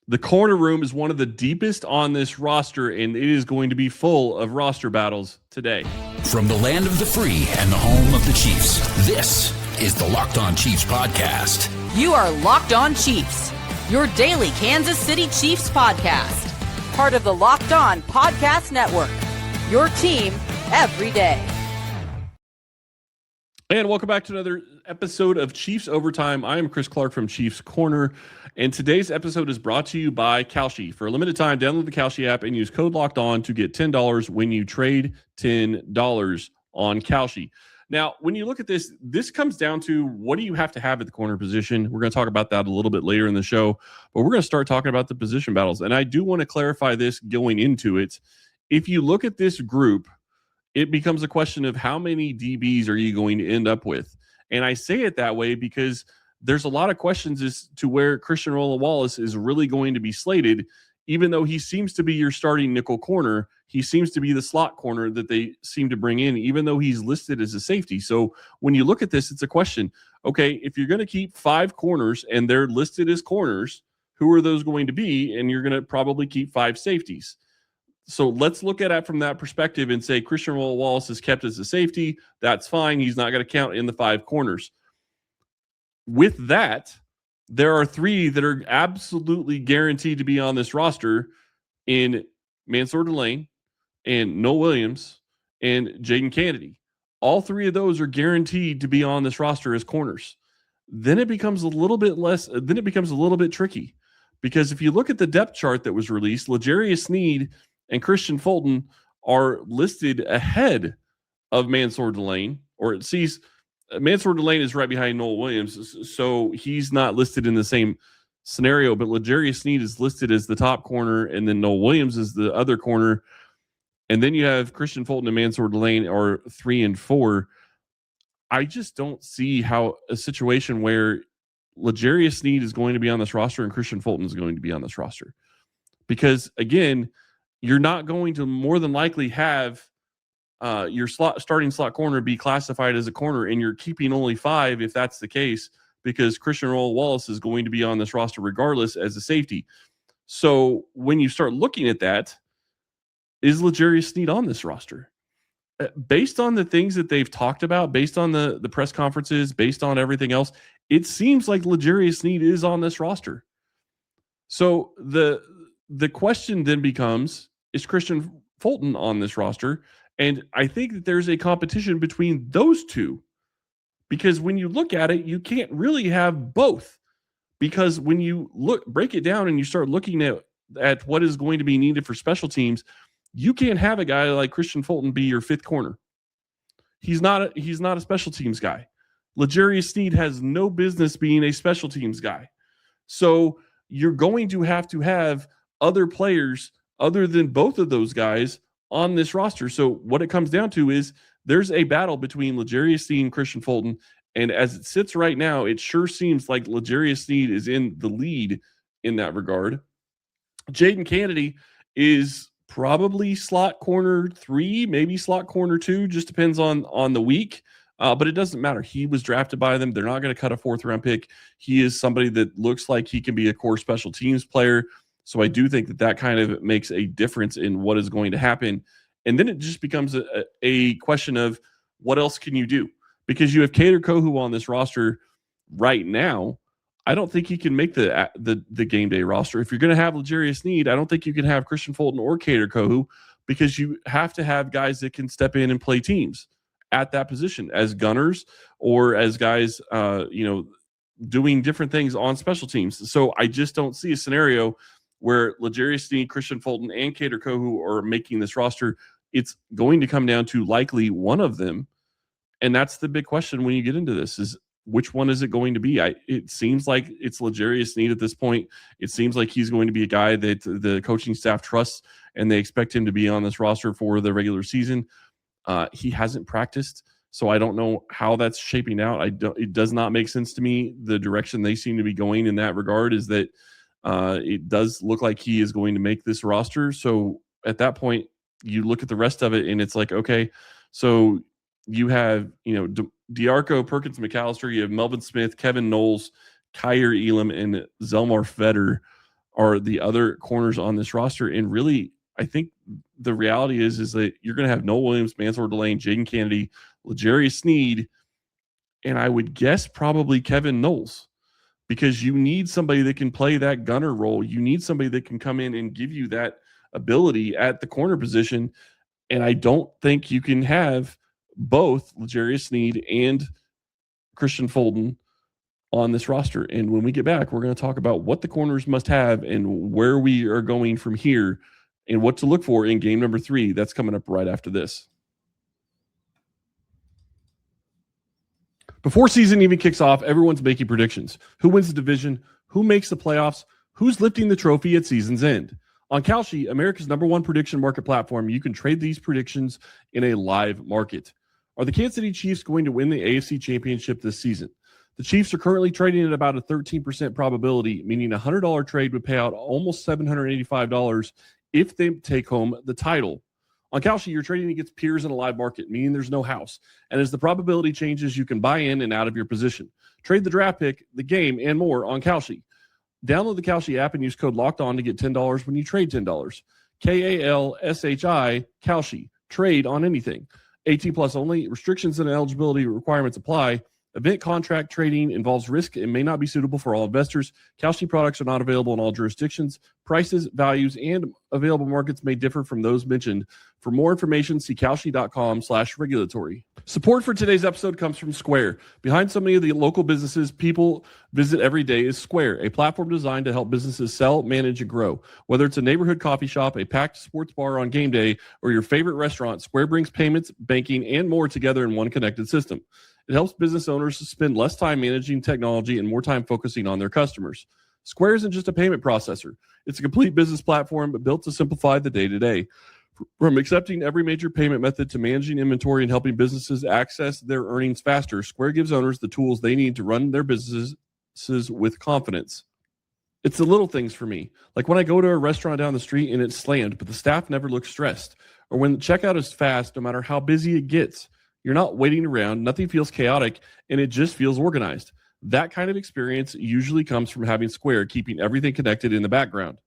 The corner room is one of the deepest on this roster, and it is going to be full of roster battles today. From the land of the free and the home of the Chiefs, this is the Locked On Chiefs podcast. You are Locked On Chiefs, your daily Kansas City Chiefs podcast. Part of the Locked On Podcast Network, your team every day. And welcome back to another episode of Chiefs Overtime. I am Chris Clark from Chiefs Corner, and today's episode is brought to you by Kalshi. For a limited time, download the Kalshi app and use code Locked On to get $10 when you trade $10 on Kalshi. Now, when you look at this, this comes down to what do you have to have at the corner position? We're going to talk about that a little bit later in the show, but we're going to start talking about the position battles. And I do want to clarify this going into it. If you look at this group, it becomes a question of how many DBs are you going to end up with? And I say it that way because there's a lot of questions as to where Christian Roland-Wallace is really going to be slated. Even though he seems to be your starting nickel corner, he seems to be the slot corner that they seem to bring in, even though he's listed as a safety. So when you look at this, it's a question. Okay, if you're going to keep 5 corners and they're listed as corners, who are those going to be? And you're going to probably keep 5 safeties. So let's look at it from that perspective and say Christian Roland-Wallace is kept as a safety. That's fine. He's not going to count in the 5 corners. With that, there are 3 that are absolutely guaranteed to be on this roster in Mansoor Delane and Nohl Williams and Jadon Canady. All 3 of those are guaranteed to be on this roster as corners. Then it becomes a little bit tricky, because if you look at the depth chart that was released, Sneed and Kristian Fulton are listed ahead of Mansoor Delane, or it sees Mansoor Delane is right behind Nohl Williams, so he's not listed in the same scenario, but Sneed is listed as the top corner, and then Nohl Williams is the other corner, and then you have Kristian Fulton and Mansoor Delane are 3 and 4. I just don't see how a situation where Sneed is going to be on this roster and Kristian Fulton is going to be on this roster, because again, you're not going to more than likely have your starting slot corner be classified as a corner, and you're keeping only 5 if that's the case, because Christian Roland-Wallace is going to be on this roster regardless as a safety. So when you start looking at that, is Sneed on this roster? Based on the things that they've talked about, based on the press conferences, based on everything else, it seems like Sneed is on this roster. So the question then becomes, is Kristian Fulton on this roster? And I think that there's a competition between those 2, because when you look at it, you can't really have both, because when you break it down and you start looking at what is going to be needed for special teams, you can't have a guy like Kristian Fulton be your 5th corner. He's not a special teams guy. Sneed has no business being a special teams guy. So you're going to have other players other than both of those guys on this roster. So what it comes down to is there's a battle between Sneed and Kristian Fulton, and as it sits right now, it sure seems like Sneed is in the lead in that regard. Jadon Canady is probably slot corner 3, maybe slot corner 2, just depends on the week. But it doesn't matter. He was drafted by them. They're not going to cut a 4th-round pick. He is somebody that looks like he can be a core special teams player. So I do think that kind of makes a difference in what is going to happen. And then it just becomes a question of what else can you do? Because you have Kader Kohou on this roster right now. I don't think he can make the game day roster. If you're going to have Sneed, I don't think you can have Kristian Fulton or Kader Kohou, because you have to have guys that can step in and play teams at that position as gunners or as guys, doing different things on special teams. So I just don't see a scenario where Sneed, Kristian Fulton, and Kader Kohou are making this roster. It's going to come down to likely one of them, and that's the big question when you get into this: is which one is it going to be? It seems like it's Sneed at this point. It seems like he's going to be a guy that the coaching staff trusts, and they expect him to be on this roster for the regular season. He hasn't practiced, so I don't know how that's shaping out. It does not make sense to me. The direction they seem to be going in that regard is that it does look like he is going to make this roster. So at that point, you look at the rest of it and it's like, okay, so you have, D'Arco, Perkins, McAllister, you have Melvin Smith, Kevin Knowles, Kyer Elam, and Zelmar Fetter are the other corners on this roster. And really, I think the reality is that you're going to have Nohl Williams, Mansoor Delane, Jadon Canady, L'Jarius Sneed, and I would guess probably Kevin Knowles, because you need somebody that can play that gunner role. You need somebody that can come in and give you that ability at the corner position. And I don't think you can have both L'Jarius Sneed and Kristian Fulton on this roster. And when we get back, we're going to talk about what the corners must have and where we are going from here and what to look for in game number 3. That's coming up right after this. Before season even kicks off, everyone's making predictions. Who wins the division? Who makes the playoffs? Who's lifting the trophy at season's end? On Kalshi, America's #1 prediction market platform, you can trade these predictions in a live market. Are the Kansas City Chiefs going to win the AFC Championship this season? The Chiefs are currently trading at about a 13% probability, meaning a $100 trade would pay out almost $785 if they take home the title. On Kalshi, you're trading against peers in a live market, meaning there's no house. And as the probability changes, you can buy in and out of your position. Trade the draft pick, the game, and more on Kalshi. Download the Kalshi app and use code LOCKEDON to get $10 when you trade $10. KALSHI, Kalshi. Trade on anything. 18 plus only. Restrictions and eligibility requirements apply. Event contract trading involves risk and may not be suitable for all investors. Kalshi products are not available in all jurisdictions. Prices, values, and available markets may differ from those mentioned. For more information, see kalshi.com/regulatory. Support for today's episode comes from Square. Behind so many of the local businesses people visit every day is Square, a platform designed to help businesses sell, manage, and grow. Whether it's a neighborhood coffee shop, a packed sports bar on game day, or your favorite restaurant, Square brings payments, banking, and more together in one connected system. It helps business owners spend less time managing technology and more time focusing on their customers. Square isn't just a payment processor. It's a complete business platform built to simplify the day-to-day. From accepting every major payment method to managing inventory and helping businesses access their earnings faster, Square gives owners the tools they need to run their businesses with confidence. It's the little things for me. Like when I go to a restaurant down the street and it's slammed, but the staff never looks stressed. Or when the checkout is fast, no matter how busy it gets. You're not waiting around, nothing feels chaotic, and it just feels organized. That kind of experience usually comes from having Square keeping everything connected in the background.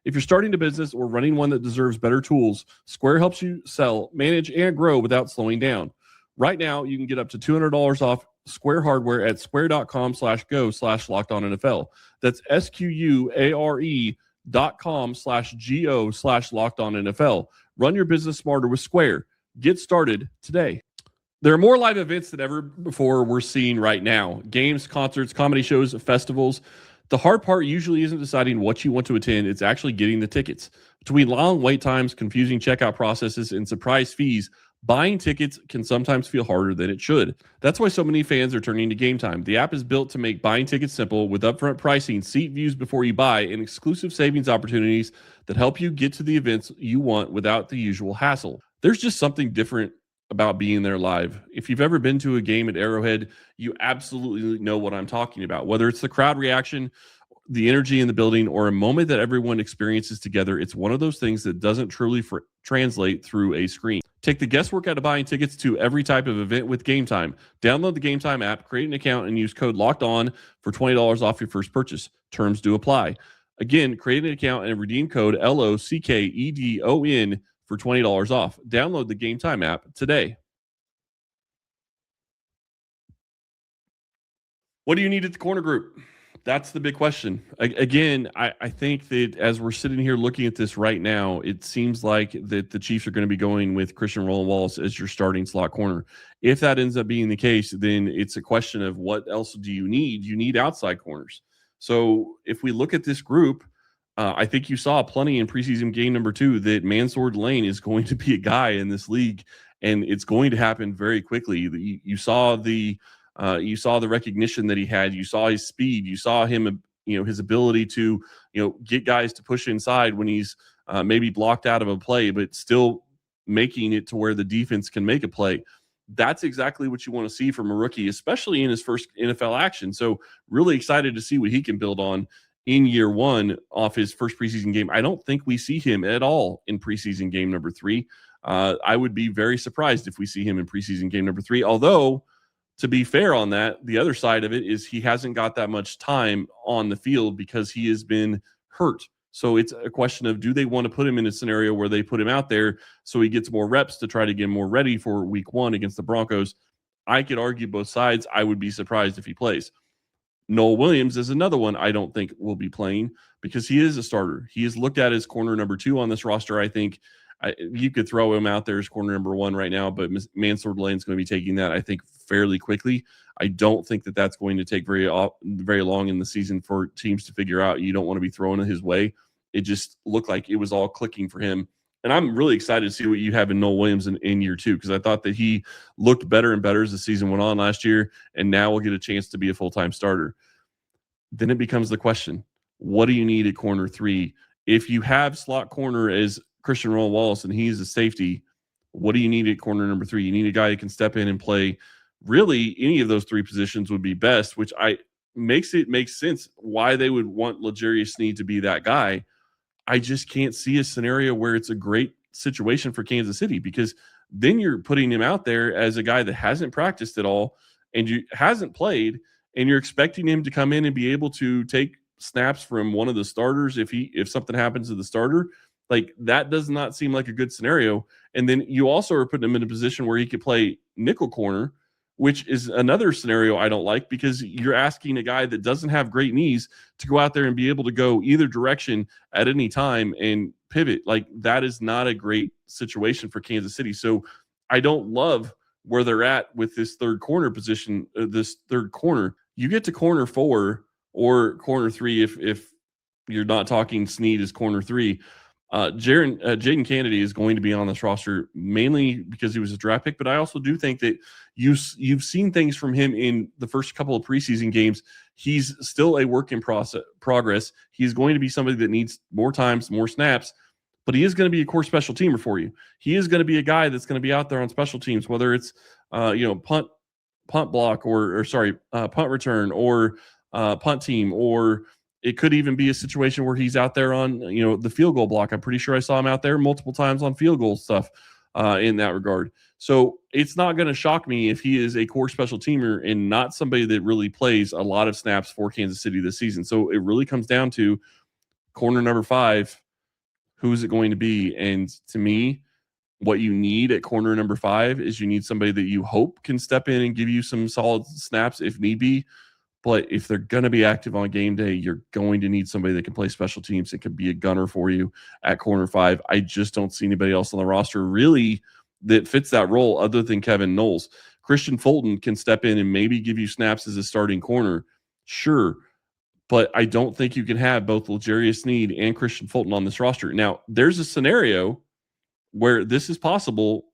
If you're starting a business or running one that deserves better tools, Square helps you sell, manage, and grow without slowing down. Right now, you can get up to $200 off Square hardware at square.com/go/lockedonnfl. That's SQUARE.com/GO/lockedonnfl. Run your business smarter with Square. Get started today. There are more live events than ever before we're seeing right now. Games, concerts, comedy shows, festivals. The hard part usually isn't deciding what you want to attend. It's actually getting the tickets. Between long wait times, confusing checkout processes, and surprise fees, buying tickets can sometimes feel harder than it should. That's why so many fans are turning to Game Time. The app is built to make buying tickets simple with upfront pricing, seat views before you buy, and exclusive savings opportunities that help you get to the events you want without the usual hassle. There's just something different about being there live. If you've ever been to a game at Arrowhead, you absolutely know what I'm talking about. Whether it's the crowd reaction, the energy in the building, or a moment that everyone experiences together, it's one of those things that doesn't truly translate through a screen. Take the guesswork out of buying tickets to every type of event with Game Time. Download the Game Time app, create an account, and use code LOCKEDON for $20 off your first purchase. Terms do apply. Again, create an account and redeem code LOCKEDON for $20 off. Download the Game Time app today. What do you need at the corner group? That's the big question. Again, I think that as we're sitting here looking at this right now, it seems like that the Chiefs are going to be going with Christian Roland-Wallace as your starting slot corner. If that ends up being the case, then it's a question of what else do you need? You need outside corners. So if we look at this group, I think you saw plenty in preseason game number 2 that Mansoor Delane is going to be a guy in this league, and it's going to happen very quickly. You saw the recognition that he had. You saw his speed. You saw him, his ability to, get guys to push inside when he's maybe blocked out of a play, but still making it to where the defense can make a play. That's exactly what you want to see from a rookie, especially in his first NFL action. So really excited to see what he can build on in year 1 off his first preseason game. I don't think we see him at all in preseason game number 3. I would be very surprised if we see him in preseason game number 3. Although, to be fair on that, the other side of it is he hasn't got that much time on the field because he has been hurt So it's a question of, do they want to put him in a scenario where they put him out there so he gets more reps to try to get more ready for week 1 against the Broncos? I could argue both sides. I would be surprised if he plays. Nohl Williams is another one I don't think will be playing because he is a starter. He is looked at as corner number 2 on this roster. I think you could throw him out there as corner number 1 right now, but Mansoor Delane is going to be taking that, I think, fairly quickly. I don't think that that's going to take very long in the season for teams to figure out. You don't want to be throwing it his way. It just looked like it was all clicking for him. And I'm really excited to see what you have in Nohl Williams in year 2, because I thought that he looked better and better as the season went on last year, and now will get a chance to be a full-time starter. Then it becomes the question, what do you need at corner 3? If you have slot corner as Christian Roland-Wallace and he's a safety, what do you need at corner number 3? You need a guy who can step in and play. Really, any of those 3 positions would be best, which makes sense why they would want L'Jarius Sneed to be that guy. I just can't see a scenario where it's a great situation for Kansas City, because then you're putting him out there as a guy that hasn't practiced at all and hasn't played, and you're expecting him to come in and be able to take snaps from one of the starters if something happens to the starter. Like, that does not seem like a good scenario. And then you also are putting him in a position where he could play nickel corner, which is another scenario I don't like, because you're asking a guy that doesn't have great knees to go out there and be able to go either direction at any time and pivot. Like, that is not a great situation for Kansas City. So I don't love where they're at with this third corner position, this third corner. You get to corner 4 or corner 3 if you're not talking Sneed as corner 3. Jadon Canady is going to be on this roster mainly because he was a draft pick, but I also do think that you've seen things from him in the first couple of preseason games. He's still a work in progress. He's going to be somebody that needs more times, more snaps, but he is going to be a core special teamer for you. He is going to be a guy that's going to be out there on special teams, whether it's punt block or punt return or punt team, or it could even be a situation where he's out there on, the field goal block. I'm pretty sure I saw him out there multiple times on field goal stuff in that regard. So it's not going to shock me if he is a core special teamer and not somebody that really plays a lot of snaps for Kansas City this season. So it really comes down to corner number 5. Who's it going to be? And to me, what you need at corner number 5 is you need somebody that you hope can step in and give you some solid snaps if need be. But if they're going to be active on game day, you're going to need somebody that can play special teams that could be a gunner for you at corner 5. I just don't see anybody else on the roster really that fits that role other than Kevin Knowles. Kristian Fulton can step in and maybe give you snaps as a starting corner. Sure. But I don't think you can have both L'Jarius Sneed and Kristian Fulton on this roster. Now, there's a scenario where this is possible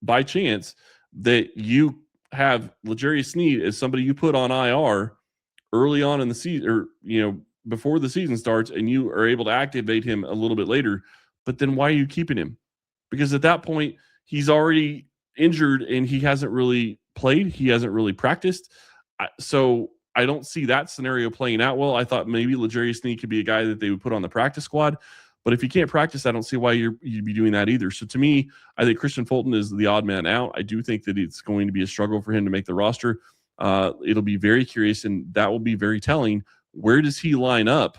by chance that you have L'Jarius Sneed as somebody you put on IR early on in the season, or before the season starts, and you are able to activate him a little bit later. But then why are you keeping him? Because at that point he's already injured and he hasn't really played, he hasn't really practiced. So I don't see that scenario playing out well. I thought maybe L'Jarius Sneed could be a guy that they would put on the practice squad. But if you can't practice, I don't see why you'd be doing that either. So to me, I think Kristian Fulton is the odd man out. I do think that it's going to be a struggle for him to make the roster. It'll be very curious, and that will be very telling. Where does he line up,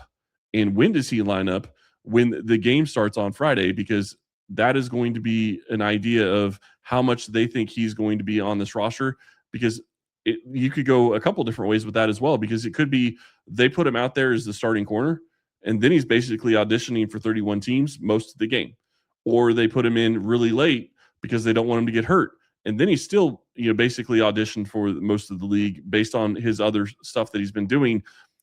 and when does he line up when the game starts on Friday? Because that is going to be an idea of how much they think he's going to be on this roster. Because you could go a couple different ways with that as well, because it could be they put him out there as the starting corner, and then he's basically auditioning for 31 teams most of the game. Or they put him in really late because they don't want him to get hurt. And then he's still, basically auditioned for most of the league based on his other stuff that he's been doing.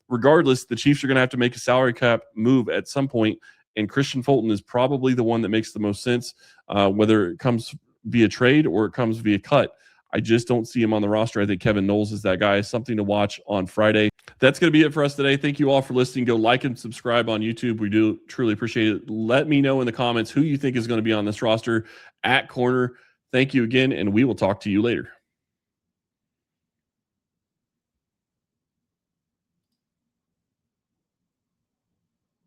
Regardless, the Chiefs are going to have to make a salary cap move at some point, and Kristian Fulton is probably the one that makes the most sense, whether it comes via trade or it comes via cut. I just don't see him on the roster. I think Kevin Knowles is that guy. Something to watch on Friday. That's going to be it for us today. Thank you all for listening. Go like and subscribe on YouTube. We do truly appreciate it. Let me know in the comments who you think is going to be on this roster at corner. Thank you again, and we will talk to you later.